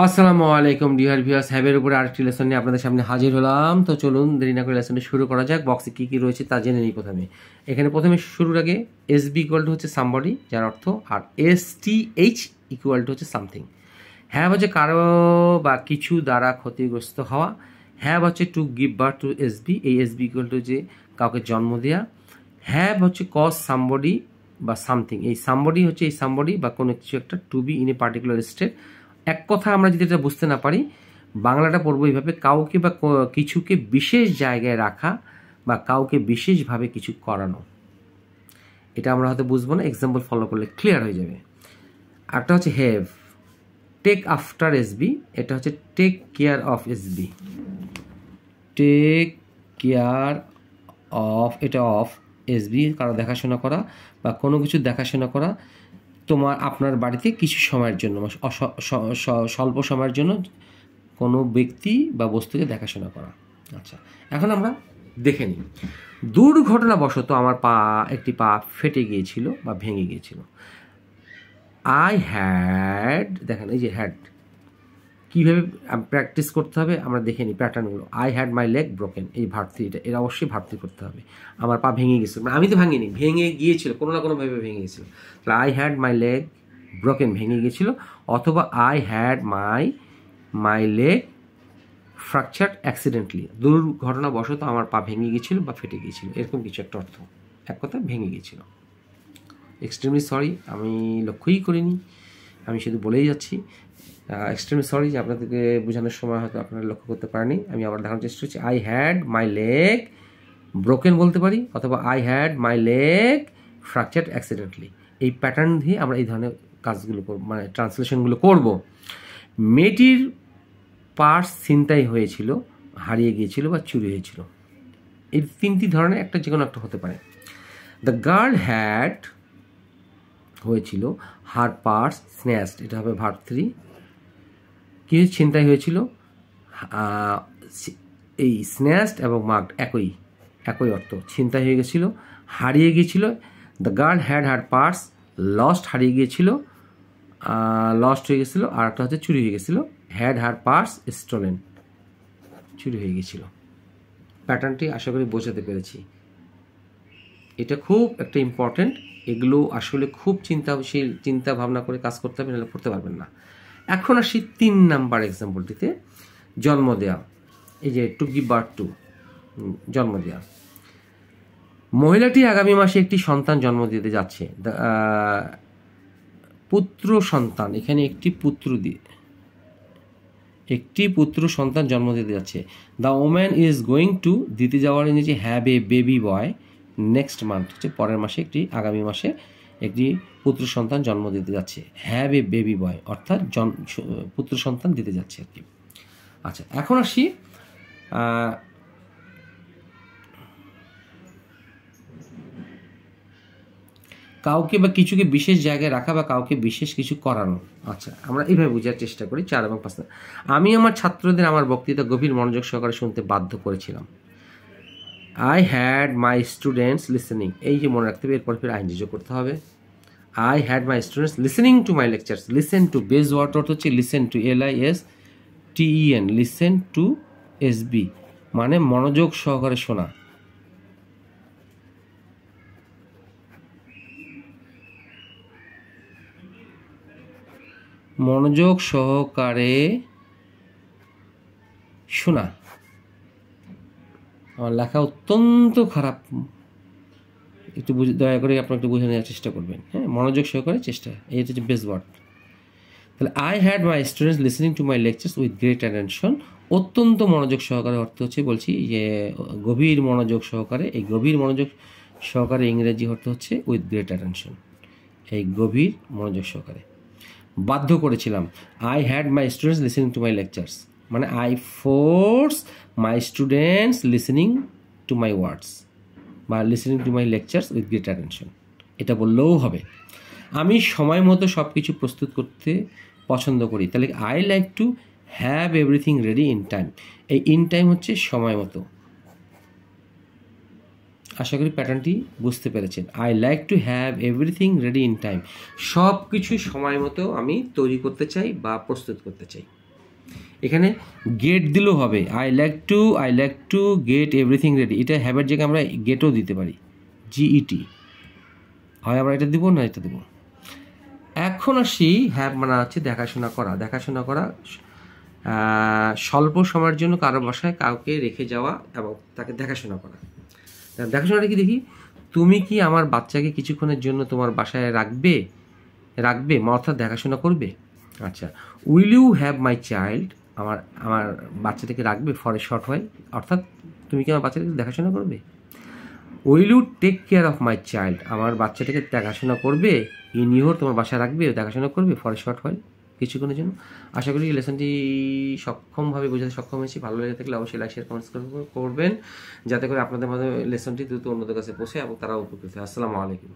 আসসালামু আলাইকুম dear viewers, হ্যাবের উপরে আরেকটি লেসন নিয়ে আপনাদের সামনে হাজির হলাম। তো চলুন দেরি না করে লেসনটি শুরু করা যাক। বক্সে কী কী রয়েছে তা জেনে নিই। প্রথমে শুরুর আগে এসবি ইকুয়াল টু হচ্ছে সামবডি, যার অর্থ, আর এসটিএইচ ইকুয়াল টু হচ্ছে সামথিং। হ্যাভ হচ্ছে কারো বা কিছু দ্বারা ক্ষতিগ্রস্ত হওয়া। হ্যাভ হচ্ছে to give birth to SB, এই এসবি ইকুয়াল টু যে কাউকে জন্ম দেওয়া। হ্যাভ হচ্ছে কজ সামবডি বা সামথিং, এই সামবডি হচ্ছে এই সামবডি বা কোনো কিছু একটা to be in a particular state. এক কথা আমরা যদি এটা বুঝতে না পারি, বাংলাটা পড়বো এইভাবে: কাউকে বা কিছুকে বিশেষ জায়গায় রাখা বা কাউকে বিশেষভাবে কিছু করানো। এটা আমরা হয়তো বুঝবো না, এক্সাম্পল ফলো করলে ক্লিয়ার হয়ে যাবে। আরটা হচ্ছে হ্যাভ, টেক আফটার এসবি, এটা হচ্ছে take care of SB. Take care of, এটা অফ এসবি, কারো দেখাশোনা করা বা কোনো কিছু দেখাশোনা করা আপনার বাড়িতে কিছু সময়ের জন্য, স্বল্প সময়ের জন্য কোনো ব্যক্তি বা বস্তুকে দেখাশোনা করা। আচ্ছা, এখন আমরা দেখে নিই। দুর্ঘটনাবশত আমার একটি পা ফেটে গিয়েছিল বা ভেঙে গিয়েছিল। আই হ্যাড, দেখেন এই যে হ্যাড, কীভাবে প্র্যাকটিস করতে হবে আমরা দেখে নিই প্যাটার্নগুলো। I had my leg broken, এই ভার্বটিটা এরা অবশ্যই ভার্বটি করতে হবে। আমার পা ভেঙে গেছিল, আমি তো ভাঙিনি, ভেঙে গিয়েছিল, কোনো না কোনোভাবে ভেঙে গেছিলো। তাহলে I had my leg broken, ভেঙে গিয়েছিল। অথবা I had my leg fractured accidentally, দুর্ঘটনাবশত আমার পা ভেঙে গিয়েছিল বা ফেটে গিয়েছিল, এরকম কিছু একটা অর্থ। এক কথা ভেঙে গিয়েছিল। এক্সট্রিমলি সরি, আমি লক্ষ্যই করিনি, আমি শুধু বলেই যাচ্ছি। এক্সট্রিমলি সরি যে আপনাদেরকে বোঝানোর সময় হয়তো আপনারা লক্ষ্য করতে পারেনি। আমি আবার দেখানোর চেষ্টা করছি। I had my leg broken বলতে পারি, অথবা I had my leg fractured accidentally. এই প্যাটার্ন দিয়ে আমরা এই ধরনের কাজগুলো মানে ট্রান্সলেশনগুলো করব। মেয়েটির পার্স ছিনতাই হয়েছিল, হারিয়ে গিয়েছিল বা চুরি হয়েছিল। এই তিনটি ধরনের একটা যে কোনো একটা হতে পারে। দ্য গার্ল হ্যাড হয়েছিল হার পার্স স্ন্যাচড, এটা হবে ভার্ব 3। কি ছিনতাই হয়েছিল, এই স্ন্যাচড এবং মার্কড একই অর্থ, ছিনতাই হয়ে গেছিল, হারিয়ে গিয়েছিল। The girl had her purse lost, হারিয়ে গিয়েছিল, লস্ট হয়ে গেছিলো। আর একটা হচ্ছে চুরি হয়ে গেছিলো, হ্যাড হার পার্স স্টোলেন, চুরি হয়ে গেছিল। প্যাটার্নটি আশা করি বোঝাতে পেরেছি। এটা খুব একটা ইম্পর্টেন্ট, এগুলো আসলে খুব চিন্তা ভাবনা করে কাজ করতে হবে, নাহলে পড়তে পারবেন না। এখন আসি 3 নাম্বার এক্সাম্পলটিতে, জন্ম দেয়া। এই যে টু গিভ বার্থ টু, জন্ম দেয়া। মহিলাটি আগামী মাসে একটি সন্তান জন্ম দিতে যাচ্ছে। পুত্র সন্তান, এখানে একটি পুত্র সন্তান জন্ম দিতে যাচ্ছে। The woman is going to, দিতে যাওয়ার ইংরেজি have a baby boy next month, হচ্ছে পরের মাসে, আগামী মাসে একটি পুত্র সন্তান জন্ম দিতে যাচ্ছে। হ্যাভ এ বেবি বয় অর্থাৎ পুত্র সন্তান দিতে যাচ্ছে আর কি। আচ্ছা, এখন আসি কাউকে বা কিছুকে বিশেষ জায়গায় রাখা বা কাউকে বিশেষ কিছু করানো। আচ্ছা, আমরা এইভাবে বোঝার চেষ্টা করি। 4 এবং 5। আমি আমার ছাত্রদের আমার বক্তৃতা গভীর মনোযোগ সহকারে শুনতে বাধ্য করেছিলাম। I had my students listening, এই যে মনে রাখতে হবে, এরপর ফির আইনজি যোগ করতে হবে। I had my students listening to my lectures. Listen to, base word হচ্ছে listen to, LISTEN, listen to SB, মানে মনোযোগ সহকারে শোনা। মনোযোগ সহকারে শোনা। আমার লেখা অত্যন্ত খারাপ, একটু দয়া করে আপনার একটু বুঝে নেওয়ার চেষ্টা করবেন। হ্যাঁ, মনোযোগ সহকারে চেষ্টা, এই হচ্ছে বেস ওয়ার্ড। তাহলে I had my students listening to my lectures with great attention. অত্যন্ত মনোযোগ সহকারে অর্থ হচ্ছে, বলছি যে গভীর মনোযোগ সহকারে। এই গভীর মনোযোগ সহকারে ইংরেজি অর্থ হচ্ছে উইথ গ্রেট অ্যাটেনশন, এই গভীর মনোযোগ সহকারে। বাধ্য করেছিলাম, I had my students listening to my lectures, মানে I force my students listening to my words বা listening to my lectures with great attention, এটা বললেও হবে। আমি সময় মতো সব কিছু প্রস্তুত করতে পছন্দ করি। তাহলে I like to have everything ready in time, এই ইন টাইম হচ্ছে সময় মতো। আশা করি প্যাটার্নটি বুঝতে পেরেছেন। I like to have everything ready in time, সব কিছু সময় মতো আমি তৈরি করতে চাই বা প্রস্তুত করতে চাই। এখানে গেট দিলেও হবে, I like to get everything ready. এটা হ্যাবের জায়গায় আমরা গেটও দিতে পারি, জিইটি, হয় আমরা এটা দিব না এটা দেবো। এখন আসি হ্যাভ মানে হচ্ছে দেখাশোনা করা। দেখাশোনা করা স্বল্প সময়ের জন্য কারো বাসায় কাউকে রেখে যাওয়া এবং তাকে দেখাশোনা করা। দেখাশোনাটা কি দেখি, তুমি কি আমার বাচ্চাকে কিছুক্ষণের জন্য তোমার বাসায় রাখবে, অর্থাৎ দেখাশোনা করবে। আচ্ছা, will you have my child, আমার বাচ্চাটাকে রাখবে, ফর এ শর্ট হয়, অর্থাৎ তুমি কি আমার বাচ্চাটাকে দেখাশোনা করবে। Will you take care of my child, আমার বাচ্চাটাকে দেখাশোনা করবে, ইন ইউর তোমার বাসায় রাখবে, দেখাশোনা করবে, ফর এ শর্ট হয়, কিছুক্ষণের জন্য। আশা করি এই লেসনটি সক্ষমভাবে বোঝাতে সক্ষম হয়েছি। ভালো লেগে থাকলে অবশ্যই লাইক শেয়ার কমেন্টস করবেন, যাতে করে আপনাদের মধ্যে লেসনটি দ্রুত অন্যদের কাছে পৌঁছে এবং তারা উপকৃত হয়। আসসালামু আলাইকুম।